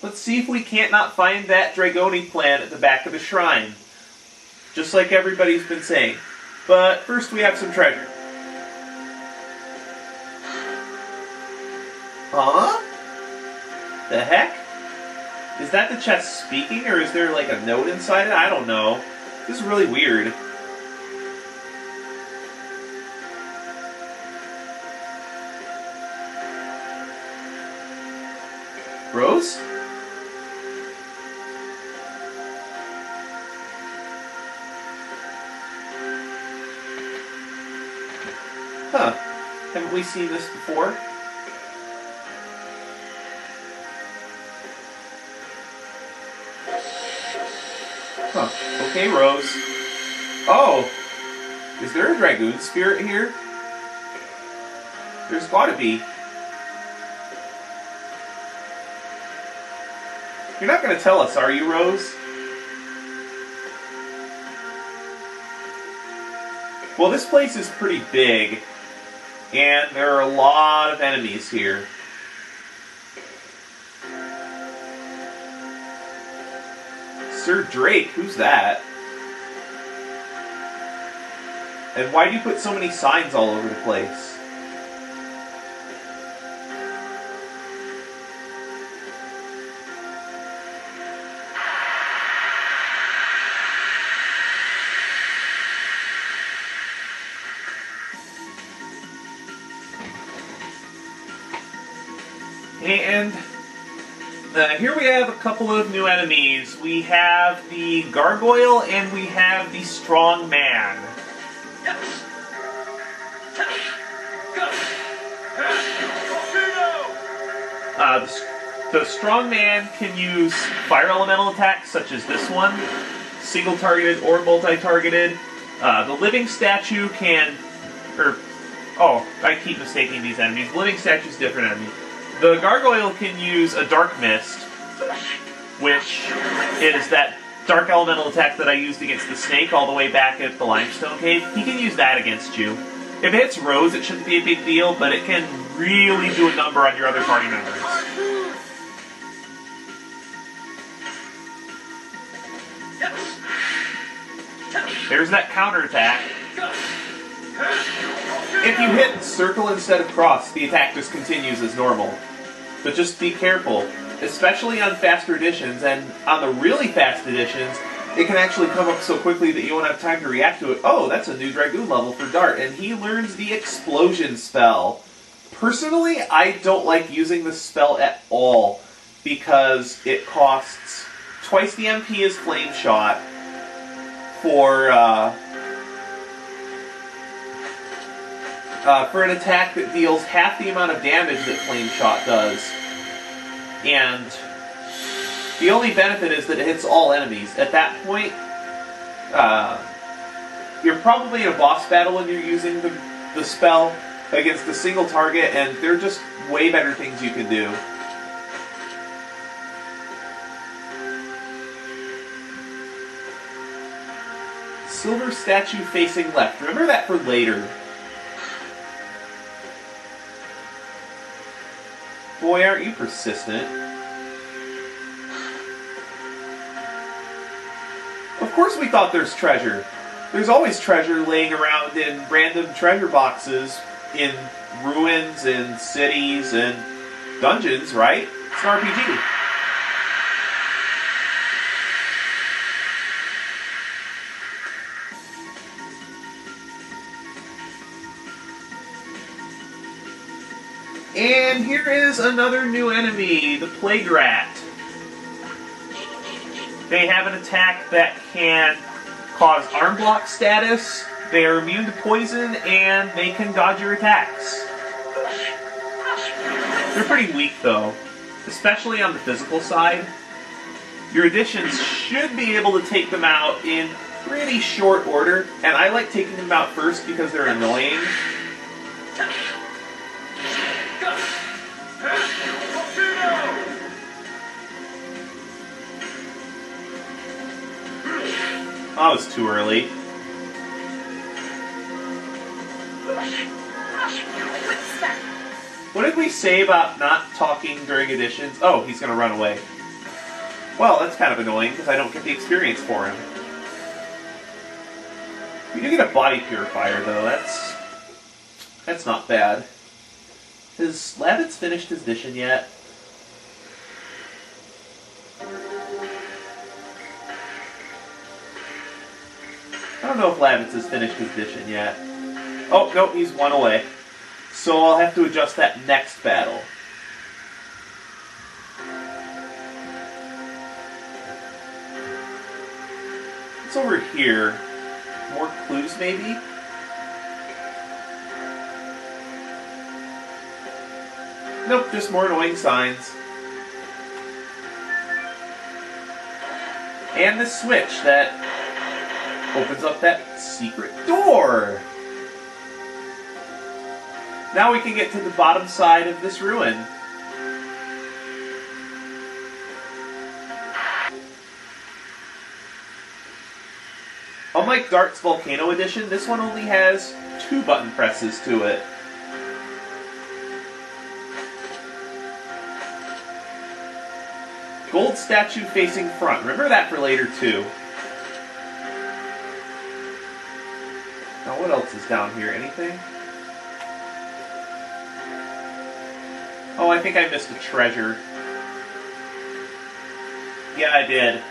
Let's see if we can't not find that Dragoni plant at the back of the shrine. Just like everybody's been saying. But first we have some treasure. Huh? The heck? Is that the chest speaking, or is there like a note inside it? I don't know. This is really weird. Rose? Huh. Haven't we seen this before? Huh. Okay, Rose. Oh! Is there a Dragoon Spirit here? There's gotta be. You're not gonna tell us, are you, Rose? Well, this place is pretty big, and there are a lot of enemies here. Sir Drake, who's that? And why do you put so many signs all over the place? And here we have a couple of new enemies. We have the Gargoyle and we have the Strong Man. The Strong Man can use fire elemental attacks such as this one, single targeted or multi-targeted. The Living Statue can, I keep mistaking these enemies. The Living Statue is a different enemy. The Gargoyle can use a Dark Mist, which is that dark elemental attack that I used against the snake all the way back at the Limestone Cave. He can use that against you. If it hits Rose, it shouldn't be a big deal, but it can really do a number on your other party members. There's that counterattack. If you hit circle instead of cross, the attack just continues as normal. But just be careful, especially on faster editions, and on the really fast editions, it can actually come up so quickly that you won't have time to react to it. Oh, that's a new Dragoon level for Dart, and he learns the Explosion spell. Personally, I don't like using this spell at all, because it costs twice the MP as Flame Shot for an attack that deals half the amount of damage that Flame Shot does. And the only benefit is that it hits all enemies. At that point, you're probably in a boss battle when you're using the spell against a single target, and there are just way better things you can do. Silver statue facing left. Remember that for later. Boy, aren't you persistent. Of course we thought there's treasure. There's always treasure laying around in random treasure boxes in ruins and cities and dungeons, right? It's an RPG. And here is another new enemy, the Plague Rat. They have an attack that can cause arm block status, they are immune to poison, and they can dodge your attacks. They're pretty weak though, especially on the physical side. Your additions should be able to take them out in pretty short order, and I like taking them out first because they're annoying. Oh, it was too early. What did we say about not talking during editions? Oh, he's gonna run away. Well, that's kind of annoying because I don't get the experience for him. We do get a body purifier though. That's not bad. Has Lavitz finished his mission yet? I don't know if Lavitz has finished his mission yet. Oh, no, he's one away. So I'll have to adjust that next battle. What's over here? More clues, maybe? Nope, just more annoying signs. And the switch that opens up that secret door. Now we can get to the bottom side of this ruin. Unlike Dart's Volcano Edition, this one only has 2 button presses to it. Gold statue facing front. Remember that for later, too. Now, what else is down here? Anything? Oh, I think I missed a treasure. Yeah, I did.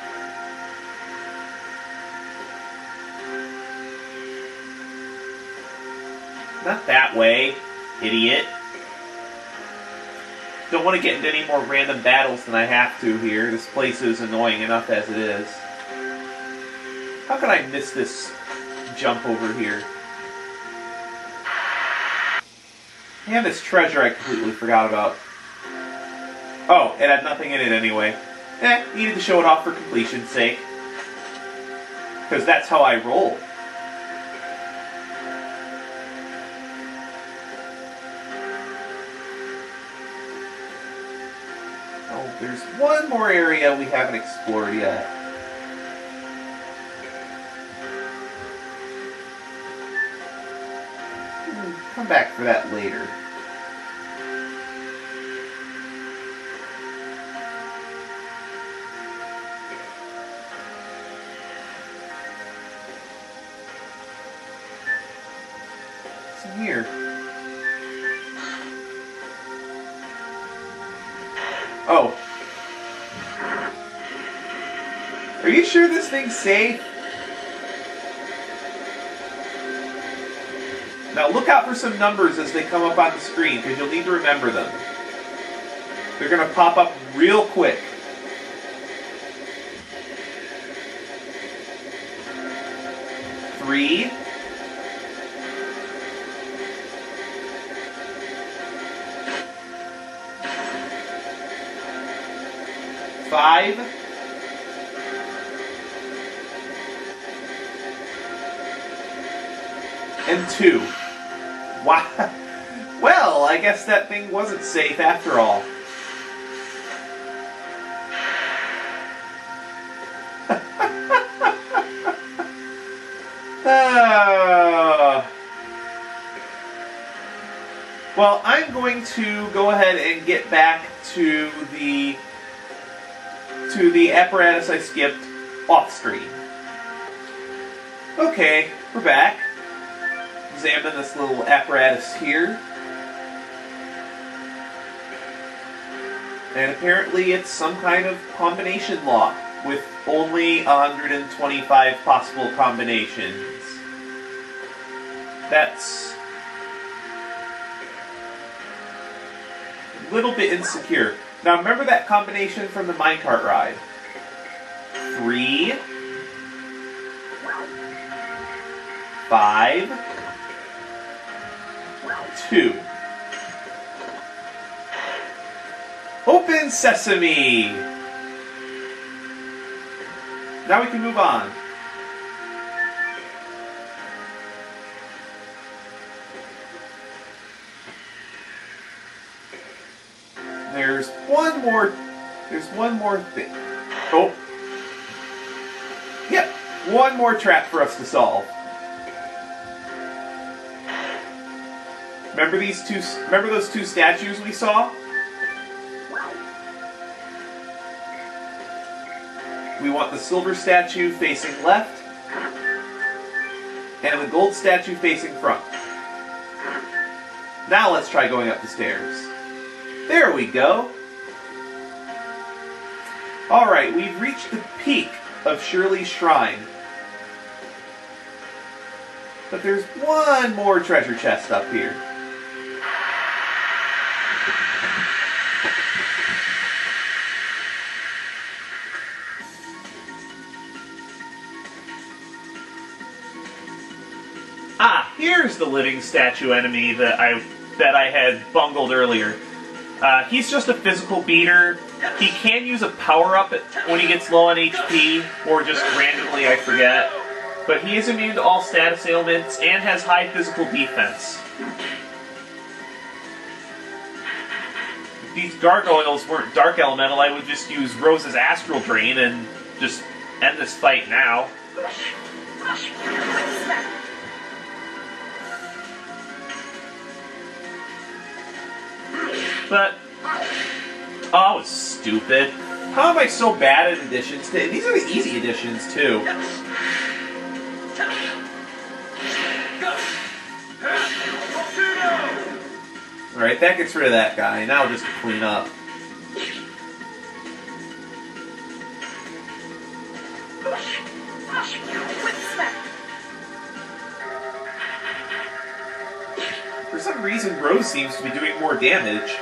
Not that way, idiot. Don't want to get into any more random battles than I have to here. This place is annoying enough as it is. How could I miss this jump over here? And this treasure I completely forgot about. Oh, it had nothing in it anyway. Needed to show it off for completion's sake. Because that's how I roll. Oh, there's one more area we haven't explored yet. Come back for that later. What's in here? Oh. Are you sure this thing's safe? Now look out for some numbers as they come up on the screen, because you'll need to remember them. They're going to pop up real quick. Three. 5. And 2. Wow. Well, I guess that thing wasn't safe after all. Well, I'm going to go ahead and get back to the apparatus I skipped off screen. Okay, we're back. Examine this little apparatus here. And apparently it's some kind of combination lock with only 125 possible combinations. That's a little bit insecure. Now remember that combination from the minecart ride. 3, 5, 2. Open sesame! Now we can move on. There's one more thing. Oh. Yep, one more trap for us to solve. Remember those two statues we saw? We want the silver statue facing left, and the gold statue facing front. Now let's try going up the stairs. There we go. Alright, we've reached the peak of Shirley's Shrine. But there's one more treasure chest up here. Ah, here's the living statue enemy that I had bungled earlier. He's just a physical beater. He can use a power-up when he gets low on HP, or just randomly, I forget. But he is immune to all status ailments and has high physical defense. If these gargoyles weren't dark elemental, I would just use Rose's Astral Drain and just end this fight now. But, oh, that was stupid. How am I so bad at additions? These are the easy additions, too. Alright, that gets rid of that guy. Now just to clean up. For some reason, Rose seems to be doing more damage.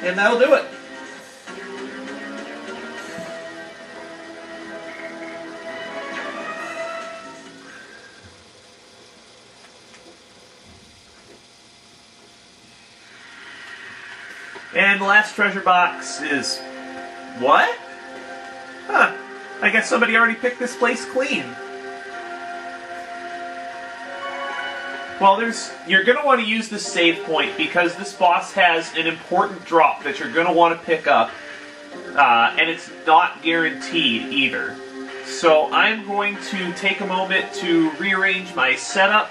And that'll do it. And the last treasure box is... what? Huh. I guess somebody already picked this place clean. Well, you're going to want to use this save point because this boss has an important drop that you're going to want to pick up. And it's not guaranteed either. So I'm going to take a moment to rearrange my setup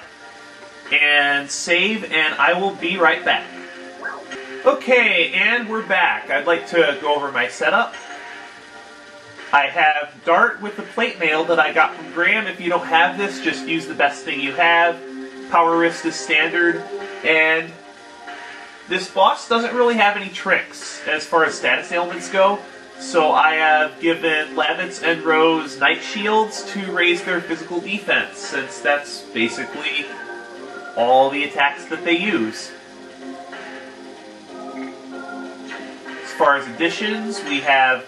and save, and I will be right back. Okay, and we're back. I'd like to go over my setup. I have Dart with the plate mail that I got from Graham. If you don't have this, just use the best thing you have. Power wrist is standard, and this boss doesn't really have any tricks as far as status ailments go, so I have given Lavitz and Rose Night Shields to raise their physical defense, since that's basically all the attacks that they use. As far as additions, we have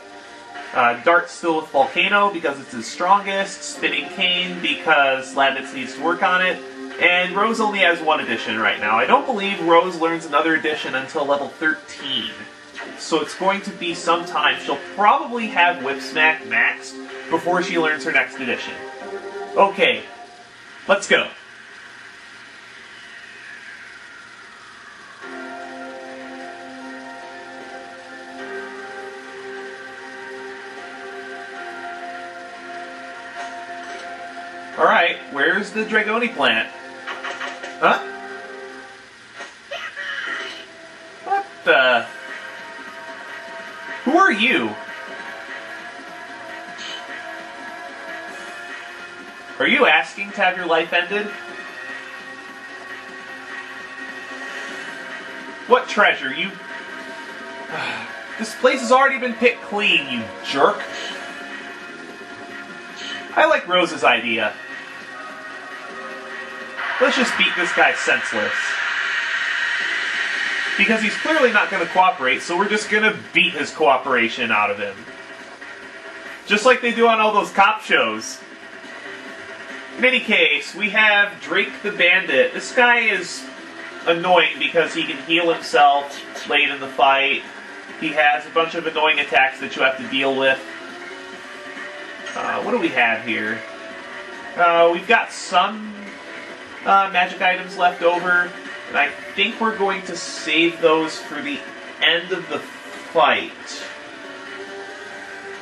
Dart still with Volcano because it's his strongest, Spinning Cane because Lavitz needs to work on it, and Rose only has one addition right now. I don't believe Rose learns another addition until level 13. So it's going to be some time. She'll probably have Whip Smack maxed before she learns her next addition. Okay, let's go. Alright, where's the Dragoni plant? Huh? What the... Who are you? Are you asking to have your life ended? What treasure? You... This place has already been picked clean, you jerk. I like Rose's idea. Let's just beat this guy senseless. Because he's clearly not going to cooperate, so we're just going to beat his cooperation out of him. Just like they do on all those cop shows. In any case, we have Drake the Bandit. This guy is annoying because he can heal himself late in the fight. He has a bunch of annoying attacks that you have to deal with. What do we have here? We've got some magic items left over, and I think we're going to save those for the end of the fight.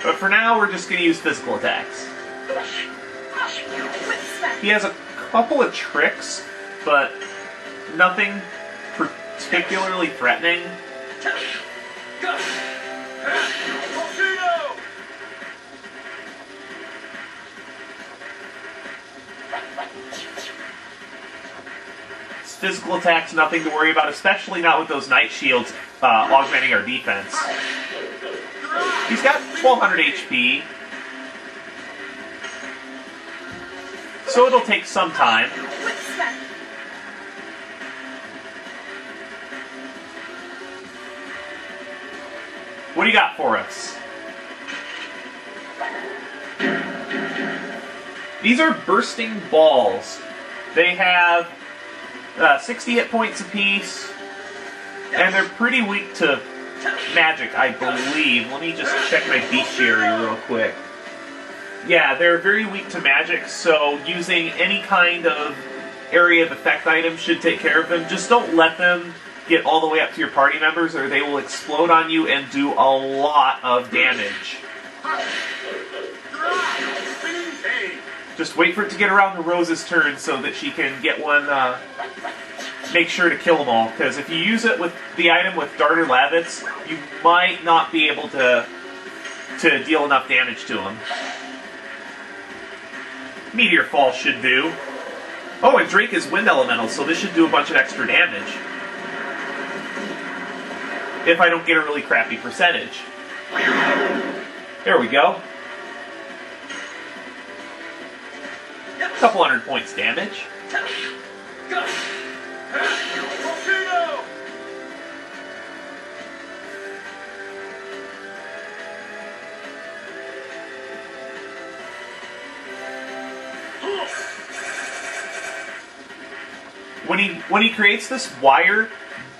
But for now, we're just going to use physical attacks. He has a couple of tricks, but nothing particularly threatening. Physical attacks, nothing to worry about, especially not with those Night Shields augmenting our defense. He's got 1200 HP, so it'll take some time. What do you got for us? These are bursting balls. They have 60 hit points apiece, and they're pretty weak to magic, I believe. Let me just check my bestiary real quick. Yeah, they're very weak to magic, so using any kind of area of effect item should take care of them. Just don't let them get all the way up to your party members, or they will explode on you and do a lot of damage. Just wait for it to get around to Rose's turn so that she can get one, make sure to kill them all. Because if you use it with the item with Dart or Lavitz, you might not be able to deal enough damage to them. Meteor Fall should do. Oh, and Drake is Wind Elemental, so this should do a bunch of extra damage. If I don't get a really crappy percentage. There we go. Couple hundred points damage. When he creates this wire,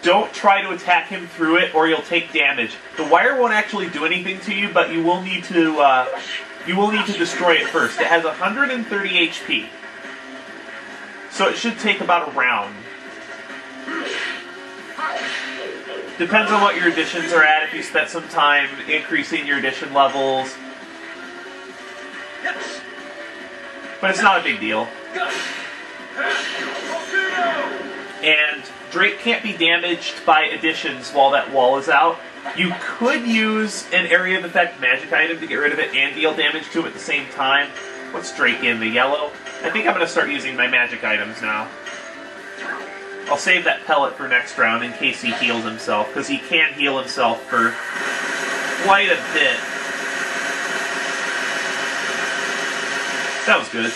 don't try to attack him through it, or you'll take damage. The wire won't actually do anything to you, but you will need to destroy it first. It has 130 HP, so it should take about a round. Depends on what your additions are at. If you spent some time increasing your addition levels, but it's not a big deal. And Drake can't be damaged by additions while that wall is out. You could use an area of effect magic item to get rid of it and deal damage to it at the same time. What's Drake in? The yellow? I think I'm going to start using my magic items now. I'll save that pellet for next round in case he heals himself, because he can heal himself for quite a bit. That was good.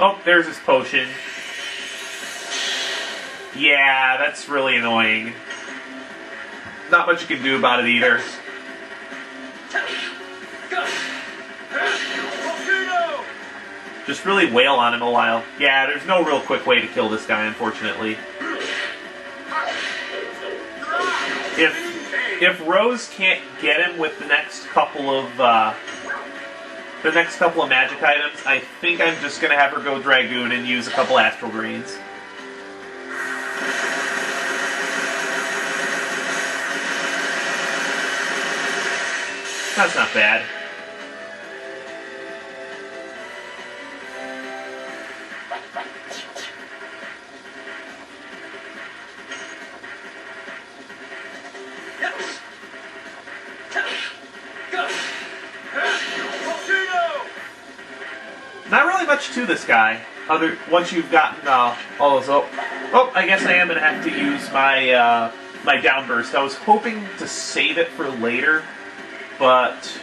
Oh, there's his potion. Yeah, that's really annoying. Not much you can do about it either. Just really wail on him a while. Yeah, there's no real quick way to kill this guy, unfortunately. If Rose can't get him with the next couple of magic items, I think I'm just going to have her go Dragoon and use a couple Astral Greens. That's not bad. Not really much to this guy, once you've gotten all those. Oh, I guess I am gonna have to use my my downburst. I was hoping to save it for later, but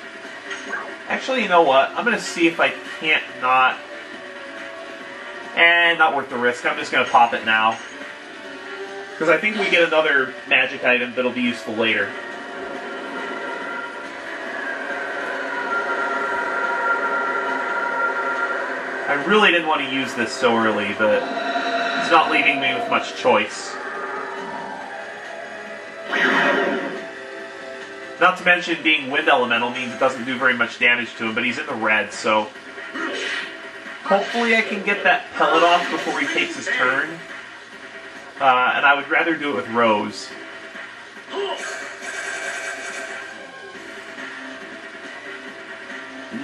actually, you know what? I'm gonna see if I can't not. Not worth the risk. I'm just gonna pop it now, because I think we get another magic item that'll be useful later. I really didn't want to use this so early, but it's not leaving me with much choice. Not to mention, being Wind Elemental means it doesn't do very much damage to him, but he's in the red, so hopefully I can get that pellet off before he takes his turn. And I would rather do it with Rose.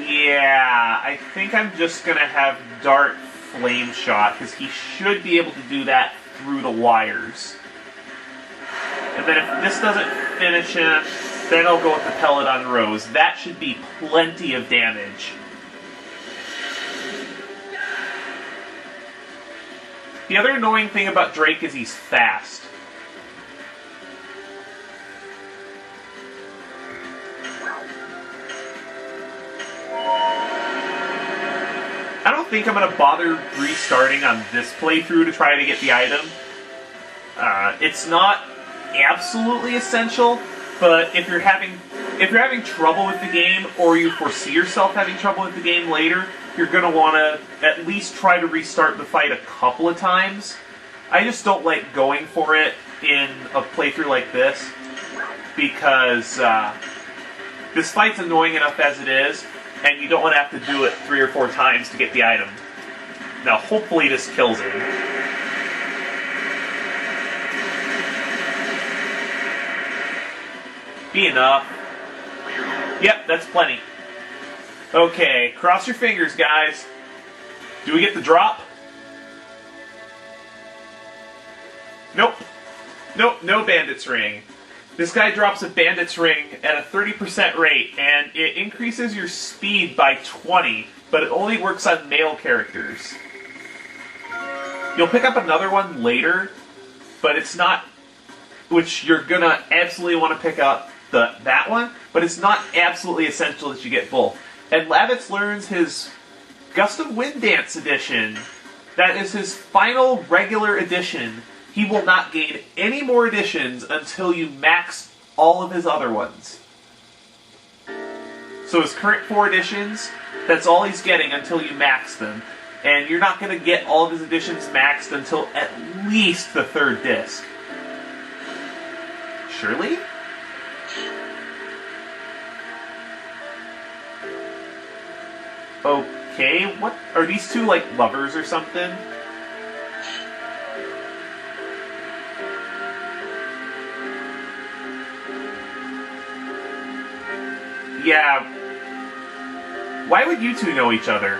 Yeah, I think I'm just going to have Dart flame shot, because he should be able to do that through the wires. And then if this doesn't finish him, then I'll go with the pellet on Rose. That should be plenty of damage. The other annoying thing about Drake is he's fast. I don't think I'm going to bother restarting on this playthrough to try to get the item. It's not absolutely essential, but if you're having trouble with the game, or you foresee yourself having trouble with the game later, you're going to want to at least try to restart the fight a couple of times. I just don't like going for it in a playthrough like this, because this fight's annoying enough as it is, and you don't want to have to do it 3 or 4 times to get the item. Now, hopefully this kills him. Be enough. Yep, that's plenty. Okay, cross your fingers, guys. Do we get the drop? Nope. Nope, no bandit's ring. This guy drops a bandit's ring at a 30% rate, and it increases your speed by 20, but it only works on male characters. You'll pick up another one later, but it's not, which you're gonna absolutely want to pick up that one, but it's not absolutely essential that you get both. And Lavitz learns his Gust of Wind Dance edition. That is his final regular edition. He will not gain any more editions until you max all of his other ones. So his current 4 editions, that's all he's getting until you max them. And you're not going to get all of his editions maxed until at least the 3rd disc. Shirley? Okay, what? Are these two like lovers or something? Yeah. Why would you two know each other?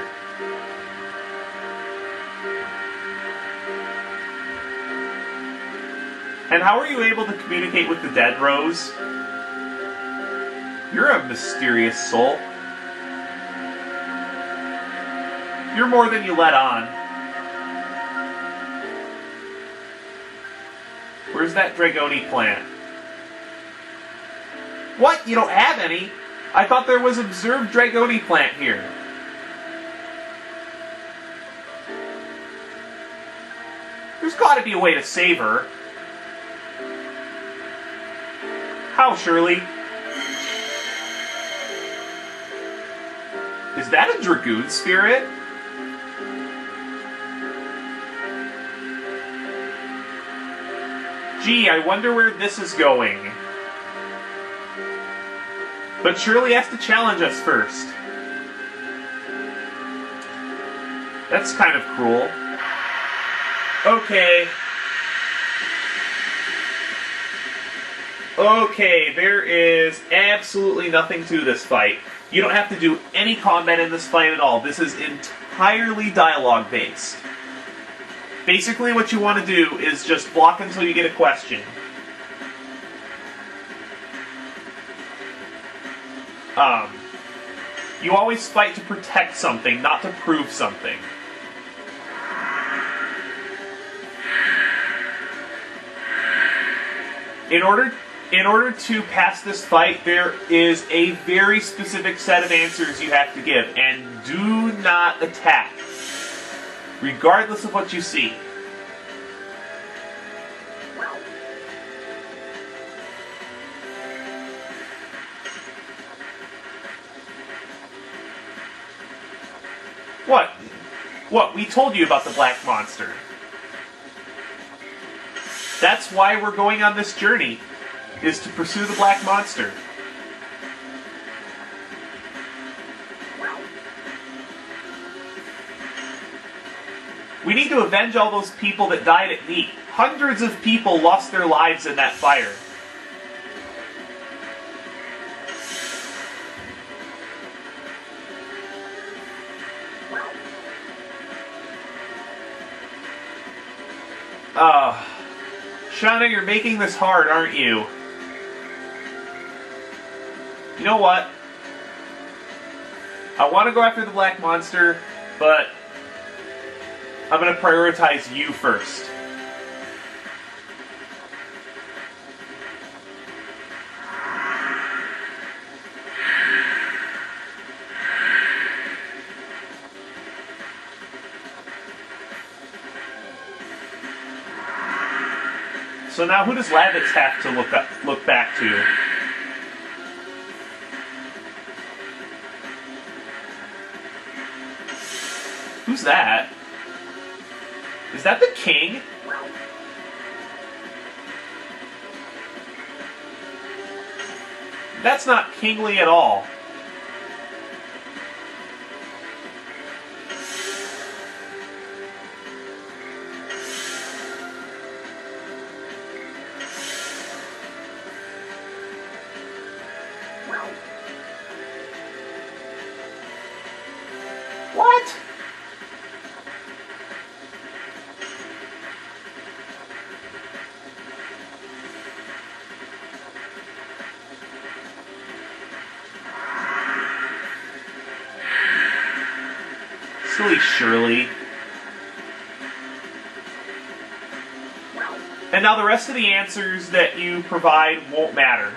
And how are you able to communicate with the dead, Rose? You're a mysterious soul. You're more than you let on. Where's that Dragoni plant? What? You don't have any? I thought there was observed Dragoni plant here. There's gotta be a way to save her. How, Shirley? Is that a Dragoon Spirit? Gee, I wonder where this is going. But Shirley has to challenge us first. That's kind of cruel. Okay. Okay, there is absolutely nothing to this fight. You don't have to do any combat in this fight at all. This is entirely dialogue-based. Basically, what you want to do is just block until you get a question. You always fight to protect something, not to prove something. In order to pass this fight, there is a very specific set of answers you have to give, and do not attack, regardless of what you see. What? What? We told you about the black monster. That's why we're going on this journey, is to pursue the black monster. We need to avenge all those people that died at Neat. Hundreds of people lost their lives in that fire. Shauna, you're making this hard, aren't you? You know what? I want to go after the black monster, but I'm going to prioritize you first. So now who does Lavix have to look back to? Who's that? Is that the king? That's not kingly at all. What? Silly Shirley. And now the rest of the answers that you provide won't matter.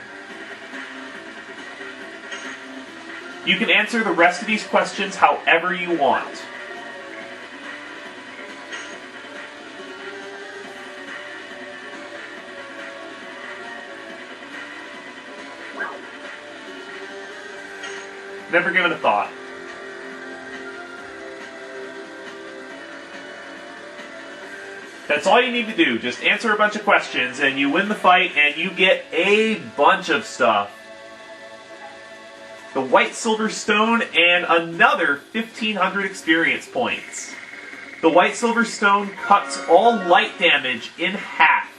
You can answer the rest of these questions however you want. Never given a thought. That's all you need to do. Just answer a bunch of questions and you win the fight and you get a bunch of stuff. The White Silver Stone and another 1,500 experience points. The White Silver Stone cuts all light damage in half.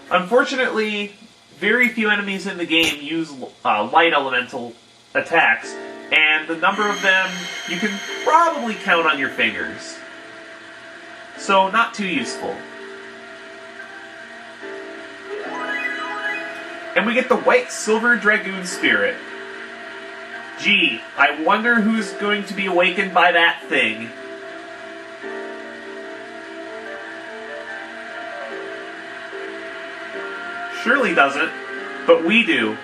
Unfortunately, very few enemies in the game use light elemental attacks, and the number of them you can probably count on your fingers. So, not too useful. And we get the White Silver Dragoon Spirit. Gee, I wonder who's going to be awakened by that thing. Shirley doesn't, but we do.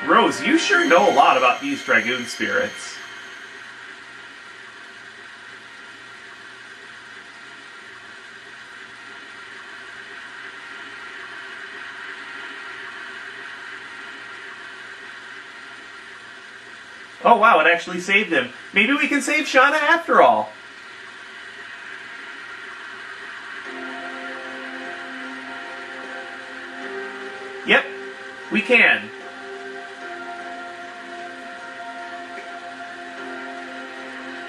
Rose, you sure know a lot about these Dragoon Spirits. Oh wow, it actually saved him. Maybe we can save Shauna after all. Yep, we can.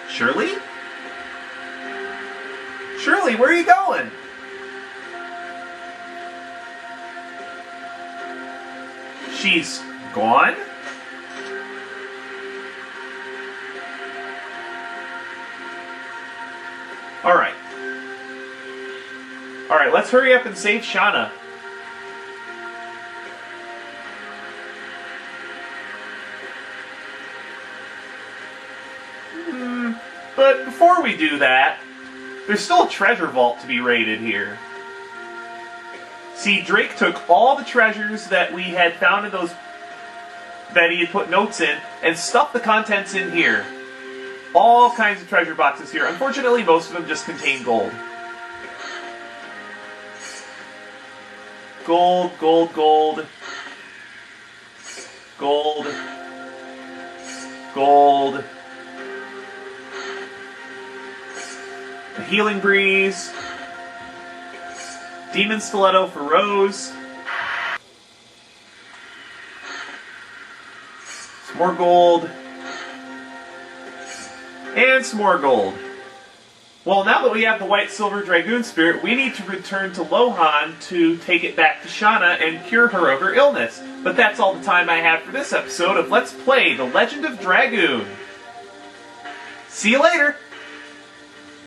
Shirley? Shirley, where are you going? She's gone? Alright. Alright, let's hurry up and save Shauna. But before we do that, there's still a treasure vault to be raided here. See, Drake took all the treasures that we had found in those... that he had put notes in, and stuffed the contents in here. All kinds of treasure boxes here. Unfortunately, most of them just contain gold. Gold, gold, gold. Gold. Gold. The Healing Breeze. Demon Stiletto for Rose. Some more gold. And some more gold. Well, now that we have the White Silver Dragoon Spirit, we need to return to Lohan to take it back to Shauna and cure her of her illness. But that's all the time I have for this episode of Let's Play The Legend of Dragoon. See you later!